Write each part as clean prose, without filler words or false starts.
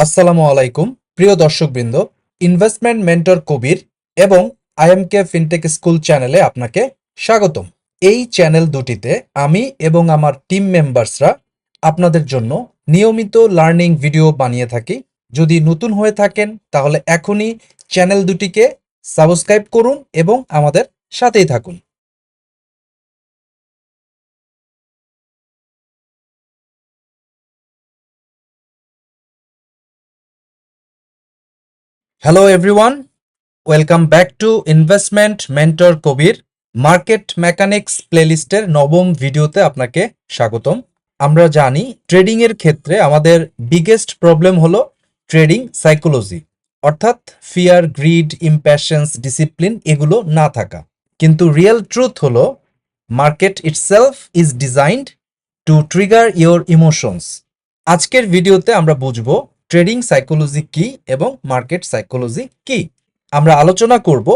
আসসালামু আলাইকুম প্রিয় দর্শকবৃন্দ, ইনভেস্টমেন্ট মেন্টর কবির এবং আইএমকে ফিনটেক স্কুল চ্যানেলে আপনাকে স্বাগতম। এই চ্যানেল দুটিতে আমি এবং আমার টিম মেম্বার্সরা আপনাদের জন্য নিয়মিত লার্নিং ভিডিও বানিয়ে থাকি। যদি নতুন হয়ে থাকেন তাহলে এখনই চ্যানেল দুটিকে সাবস্ক্রাইব করুন এবং আমাদের সাথেই থাকুন। Hello everyone, welcome back to investment mentor Kabir. Market mechanics প্লেলিস্টের নবম ভিডিওতে আপনাকে স্বাগতম। আমরা জানি ট্রেডিং এর ক্ষেত্রে আমাদের বিগেস্ট প্রবলেম হলো ট্রেডিং সাইকোলজি, অর্থাৎ ফিয়ার, গ্রিড, ইম্প্যাশন্স, ডিসিপ্লিন এগুলো না থাকা। কিন্তু রিয়েল ট্রুথ হলো market itself is designed two trigger your emotions. আজকের ভিডিওতে আমরা বুঝবো ট্রেডিং সাইকোলজি কি এবং মার্কেট সাইকোলজি কি। আমরা আলোচনা করব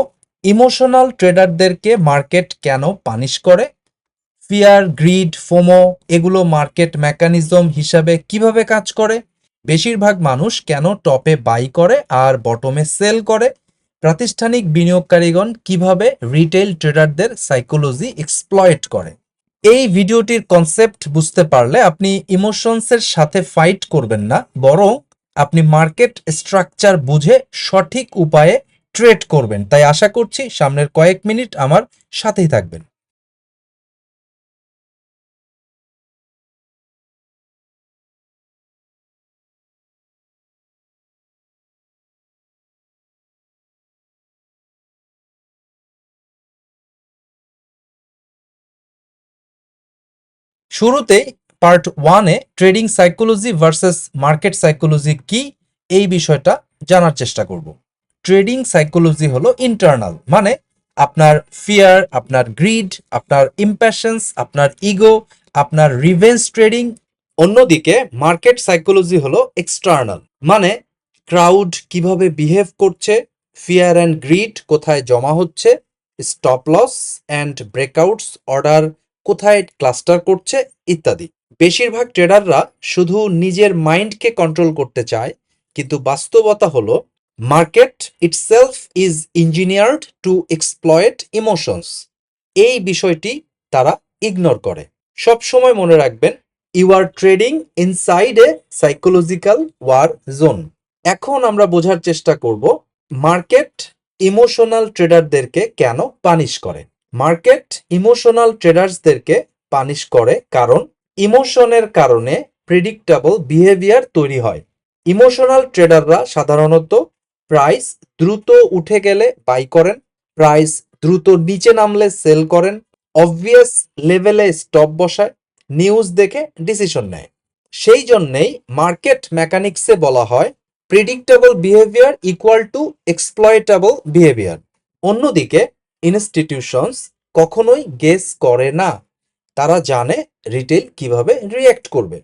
ইমোশনাল ট্রেডারদেরকে মার্কেট কেন পানিশ করে, ফিয়ার, গ্রিড, ফোমো এগুলো মার্কেট মেকানিজম হিসাবে কিভাবে কাজ করে, বেশিরভাগ মানুষ কেন টপে বাই করে আর বটমে সেল করে, প্রাতিষ্ঠানিক বিনিয়োগকারীগণ কিভাবে রিটেল ট্রেডারদের সাইকোলজি এক্সপ্লয়েট করে। এই ভিডিওটির কনসেপ্ট বুঝতে পারলে আপনি ইমোশনসের সাথে ফাইট করবেন না, বরং আপনি মার্কেট স্ট্রাকচার বুঝে সঠিক উপায়ে ট্রেড করবেন। তাই আশা করছি সামনের কয়েক মিনিট আমার সাথেই থাকবেন। শুরুতে পার্ট ওয়ানে trading psychology versus market psychology কি এই বিষয়টা জানার চেষ্টা করব। ট্রেডিং সাইকোলজি হলো ইন্টারনাল, মানে আপনার ফিয়ার, আপনার গ্রিড, আপনার ইম্প্যাশন্স, আপনার ইগো, আপনার রিভেঞ্জ ট্রেডিং। অন্যদিকে মার্কেট সাইকোলজি হলো এক্সটার্নাল, মানে ক্রাউড কিভাবে বিহেভ করছে, ফিয়ার অ্যান্ড গ্রিড কোথায় জমা হচ্ছে, stop loss and breakouts order কোথায় ক্লাস্টার করছে ইত্যাদি। বেশিরভাগ ট্রেডাররা শুধু নিজের মাইন্ডকে কন্ট্রোল করতে চায়, কিন্তু বাস্তবতা হলো market itself is engineered to exploit emotions. এই বিষয়টি তারা ইগনোর করে। সব সময় মনে রাখবেন, you are trading inside a psychological war zone. এখন আমরা বোঝার চেষ্টা করব মার্কেট ইমোশনাল ট্রেডারদেরকে কেন পানিশ করে। মার্কেট ইমোশনাল ট্রেডার্সদেরকে পানিশ করে কারণ ইমোশনের কারণে প্রেডিক্টেবল বিহেভিয়ার তৈরি হয়। ইমোশনাল ট্রেডাররা সাধারণত প্রাইস দ্রুত উঠে গেলে বাই করেন, প্রাইস দ্রুত নিচে নামলে সেল করেন, অবভিয়াস লেভেলে স্টপ বসায়, নিউজ দেখে ডিসিশন নেয়। সেই জন্যেই মার্কেট মেকানিক্সে বলা হয় predictable behaviour equal to exploitable behaviour. অন্যদিকে ইনস্টিটিউশনস কখনোই গেস করে না, তারা জানে রিটেল কিভাবে রিয়্যাক্ট করবে।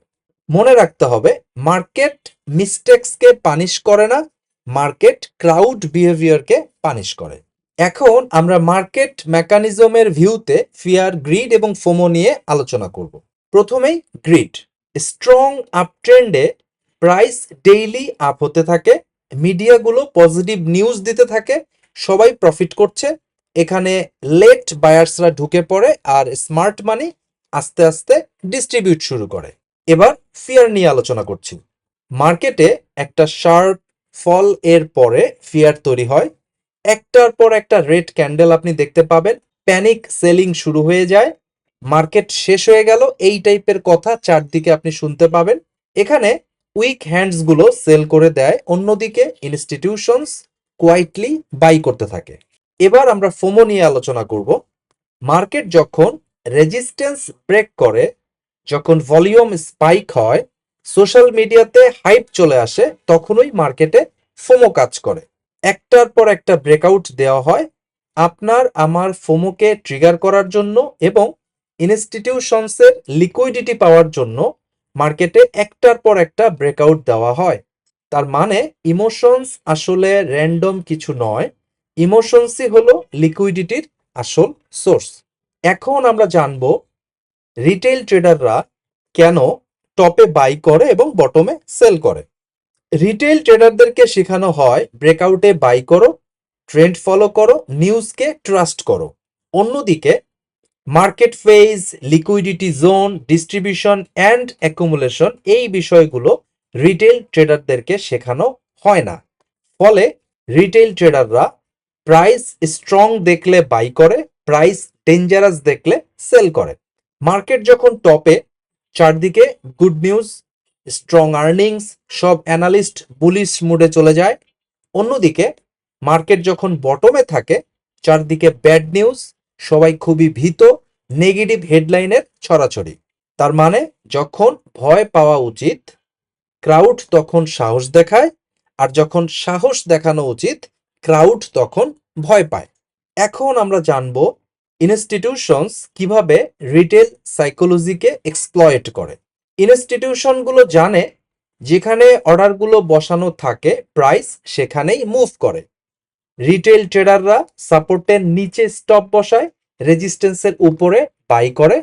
মনে রাখতে হবে, মার্কেট মিস্টেক্সকে পানিশ করে না, মার্কেট ক্রাউড বিহেভিয়ারকে পানিশ করে। এখন আমরা মার্কেট মেকানিজমের ভিউতে ফিয়ার, গ্রিড এবং ফোমো নিয়ে আলোচনা করব। প্রথমেই গ্রিড। স্ট্রং আপ ট্রেন্ডে প্রাইস ডেইলি আপ হতে থাকে, মিডিয়াগুলো পজিটিভ নিউজ দিতে থাকে, সবাই প্রফিট করছে। এখানে লেট বায়ার্সরা ঢুকে পড়ে আর স্মার্ট মানি আস্তে আস্তে ডিস্ট্রিবিউট শুরু করে। এবার ফিয়ার নিয়ে আলোচনা করছি। মার্কেটে একটা শার্প ফল এর পরে ফিয়ার তৈরি হয়, একটার পর একটা রেড ক্যান্ডেল আপনি দেখতে পাবেন, প্যানিক সেলিং শুরু হয়ে যায়, মার্কেট শেষ হয়ে গেল, এই টাইপের কথা চারদিকে আপনি শুনতে পাবেন। এখানে উইক হ্যান্ডস গুলো সেল করে দেয়, অন্যদিকে ইনস্টিটিউশনস কোয়াইটলি বাই করতে থাকে। এবার আমরা ফোমো নিয়ে আলোচনা করব। মার্কেট যখন রেজিস্ট্যান্স ব্রেক করে, যখন ভলিউম স্পাইক হয়, সোশ্যাল মিডিয়াতে হাইপ চলে আসে, তখনই মার্কেটে ফোমো কাজ করে। একটার পর একটা ব্রেকআউট দেওয়া হয় আপনার আমার ফোমোকে ট্রিগার করার জন্য এবং ইনস্টিটিউশনসের লিকুইডিটি পাওয়ার জন্য। মার্কেটে একটার পর একটা ব্রেকআউট দেওয়া হয়। তার মানে ইমোশনস আসলে র্যান্ডম কিছু নয়, ইমোশনসই হলো লিকুইডিটির আসল সোর্স। এখন আমরা জানবো রিটেল ট্রেডাররা কেন টপে বাই করে এবং বটমে সেল করে। রিটেল ট্রেডারদেরকে শেখানো হয় ব্রেকআউটে বাই করো, ট্রেন্ড ফলো করো, নিউজকে ট্রাস্ট করো। অন্যদিকে market phase, liquidity zone, distribution and accumulation এই বিষয়গুলো রিটেল ট্রেডারদেরকে শেখানো হয় না। ফলে রিটেল ট্রেডাররা প্রাইস স্ট্রং দেখলে বাই করে, প্রাইস ডেঞ্জারাস দেখলে সেল করে। মার্কেট যখন টপে, চারদিকে গুড নিউজ, স্ট্রং আর্নিংস, সব অ্যানালিস্ট বুলিশ মুডে চলে যায়। অন্যদিকে মার্কেট যখন বটমে থাকে, চারদিকে ব্যাড নিউজ, সবাই খুবই ভীত, নেগেটিভ হেডলাইনের ছড়াছড়ি। তার মানে যখন ভয় পাওয়া উচিত, ক্রাউড তখন সাহস দেখায়, আর যখন সাহস দেখানো উচিত, ক্রাউড তখন ভয় পায়। এখন আমরা জানব ইনস্টিটিউশনস কিভাবে রিটেল সাইকোলজিকে এক্সপ্লয়েট করে। ইনস্টিটিউশনগুলো জানে যেখানে অর্ডারগুলো বসানো থাকে প্রাইস সেখানেই মুভ করে। রিটেল ট্রেডাররা সাপোর্টের নিচে স্টপ বসায়, রেজিস্ট্যান্সের উপরে বাই করে।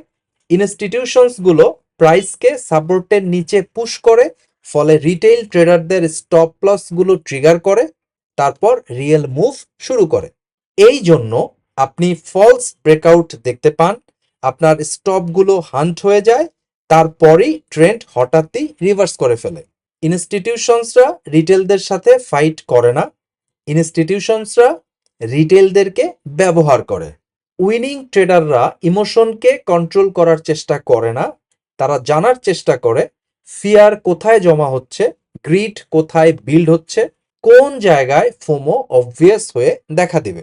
ইনস্টিটিউশনসগুলো প্রাইসকে সাপোর্টের নিচে পুশ করে, ফলে রিটেল ট্রেডারদের স্টপ লসগুলো ট্রিগার করে, তারপর রিয়েল মুভ শুরু করে। এই জন্য আপনি ফলস ব্রেকআউট দেখতে পান, আপনার স্টপগুলো হান্ট হয়ে যায়, তারপরেই ট্রেন্ড হঠাৎই রিভার্স করে ফেলে। ইনস্টিটিউশনসরা রিটেলদের সাথে ফাইট করে না, ইনস্টিটিউশনসরা রিটেলদেরকে ব্যবহার করে। উইনিং ট্রেডাররা ইমোশনকে কন্ট্রোল করার চেষ্টা করে না, তারা জানার চেষ্টা করে ফিয়ার কোথায় জমা হচ্ছে, গ্রিড কোথায় বিল্ড হচ্ছে, কোন জায়গায় ফোমো অবভিয়াস হয়ে দেখা দিবে।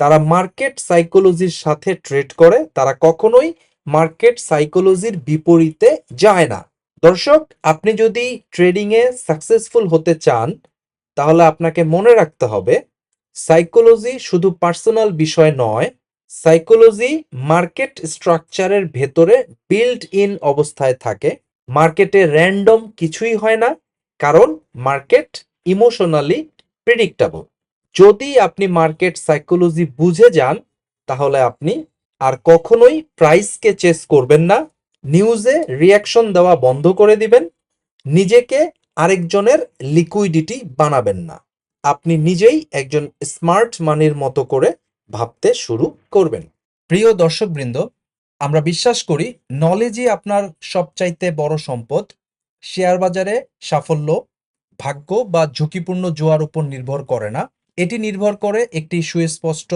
তারা মার্কেট সাইকোলজির সাথে ট্রেড করে, তারা কখনোই মার্কেট সাইকোলজির বিপরীতে যায় না। দর্শক, আপনি যদি ট্রেডিংয়ে সাকসেসফুল হতে চান, তাহলে আপনাকে মনে রাখতে হবে সাইকোলজি শুধু পার্সোনাল বিষয় নয়, সাইকোলজি মার্কেট স্ট্রাকচারের ভেতরে বিল্ট ইন অবস্থায় থাকে। মার্কেটে র্যান্ডম কিছুই হয় না, কারণ মার্কেট ইমোশনালি প্রেডিক্টেবল। যদি আপনি মার্কেট সাইকোলজি বুঝে যান, তাহলে আপনি আর কখনোই প্রাইসকে চেস করবেন না, নিউজে রিয়াকশন দেওয়া বন্ধ করে দিবেন, নিজেকে আরেকজনের লিকুইডিটি বানাবেন না। আপনি নিজেই একজন স্মার্ট মানির মতো করে ভাবতে শুরু করবেন। প্রিয় দর্শকবৃন্দ, আমরা বিশ্বাস করি নলেজই আপনার সবচাইতে বড় সম্পদ। শেয়ার বাজারে সাফল্য ভাগ্য বা ঝুঁকিপূর্ণ জোয়ার উপর নির্ভর করে না, এটি নির্ভর করে একটি সুস্পষ্ট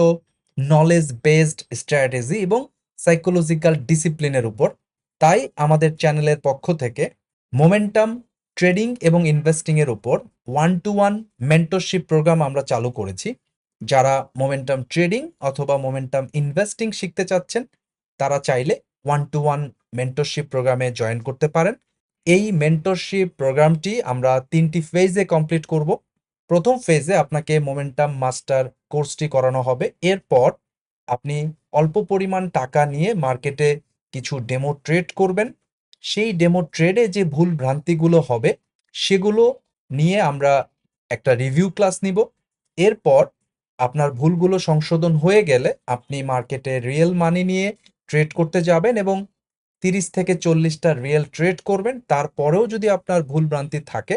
নলেজ বেসড স্ট্র্যাটেজি এবং সাইকোলজিক্যাল ডিসিপ্লিনের উপর। তাই আমাদের চ্যানেলের পক্ষ থেকে মোমেন্টাম ট্রেডিং এবং ইনভেস্টিং এর উপর 1-to-1 মেন্টরশিপ প্রোগ্রাম আমরা চালু করেছি। যারা মোমেন্টাম ট্রেডিং অথবা মোমেন্টাম ইনভেস্টিং শিখতে চাচ্ছেন, তারা চাইলে 1-to-1 মেন্টরশিপ প্রোগ্রামে জয়েন করতে পারেন। এই মেন্টরশিপ প্রোগ্রামটি আমরা 3টি ফেজে কমপ্লিট করব। প্রথম ফেজে আপনাকে মোমেন্টাম মাস্টার কোর্সটি করানো হবে। এরপর আপনি অল্প পরিমাণ টাকা নিয়ে মার্কেটে কিছু ডেমো ট্রেড করবেন। সেই ডেমো ট্রেডে যে ভুল ভ্রান্তিগুলো হবে, সেগুলো নিয়ে আমরা একটা রিভিউ ক্লাস নিব। এরপর আপনার ভুলগুলো সংশোধন হয়ে গেলে আপনি মার্কেটে রিয়েল মানি নিয়ে ট্রেড করতে যাবেন এবং 30 থেকে 40টা রিয়েল ট্রেড করবেন। তারপরেও যদি আপনার ভুল ভ্রান্তি থাকে,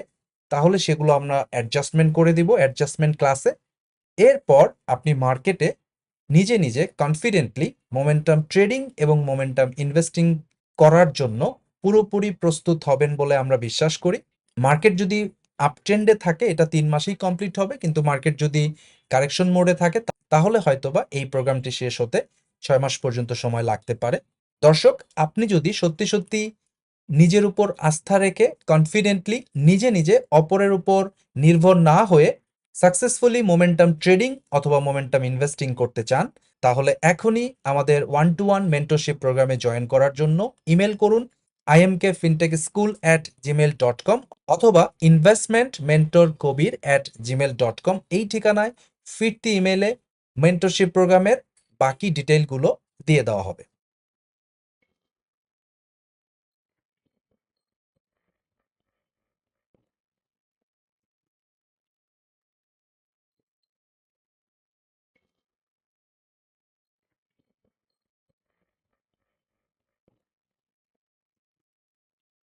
তাহলে সেগুলো আমরা অ্যাডজাস্টমেন্ট করে দিব অ্যাডজাস্টমেন্ট ক্লাসে। এরপর আপনি মার্কেটে নিজে নিজে কনফিডেন্টলি মোমেন্টাম ট্রেডিং এবং মোমেন্টাম ইনভেস্টিং করার জন্য পুরোপুরি প্রস্তুত হবেন বলে আমরা বিশ্বাস করি। মার্কেট যদি আপট্রেন্ডে থাকে, এটা 3 মাসেই কমপ্লিট হবে, কিন্তু মার্কেট যদি কারেকশন মোডে থাকে, তাহলে হয়তোবা এই প্রোগ্রামটি শেষ হতে 6 মাস পর্যন্ত সময় লাগতে পারে। দর্শক, আপনি যদি সত্যি সত্যি নিজের উপর আস্থা রেখে কনফিডেন্টলি নিজে নিজে অপরের উপর নির্ভর না হয়ে সাকসেসফুলি মোমেন্টাম ট্রেডিং অথবা মোমেন্টাম ইনভেস্টিং করতে চান, তাহলে এখনই আমাদের 1-to-1 মেন্টরশিপ প্রোগ্রামে জয়েন করার জন্য ইমেল করুন imkfintechschool@gmail.com অথবা investmentmentorkobir@gmail.com। এই ঠিকানায় ফিরতি ইমেলে মেন্টরশিপ প্রোগ্রামের বাকি ডিটেইলগুলো দিয়ে দেওয়া হবে।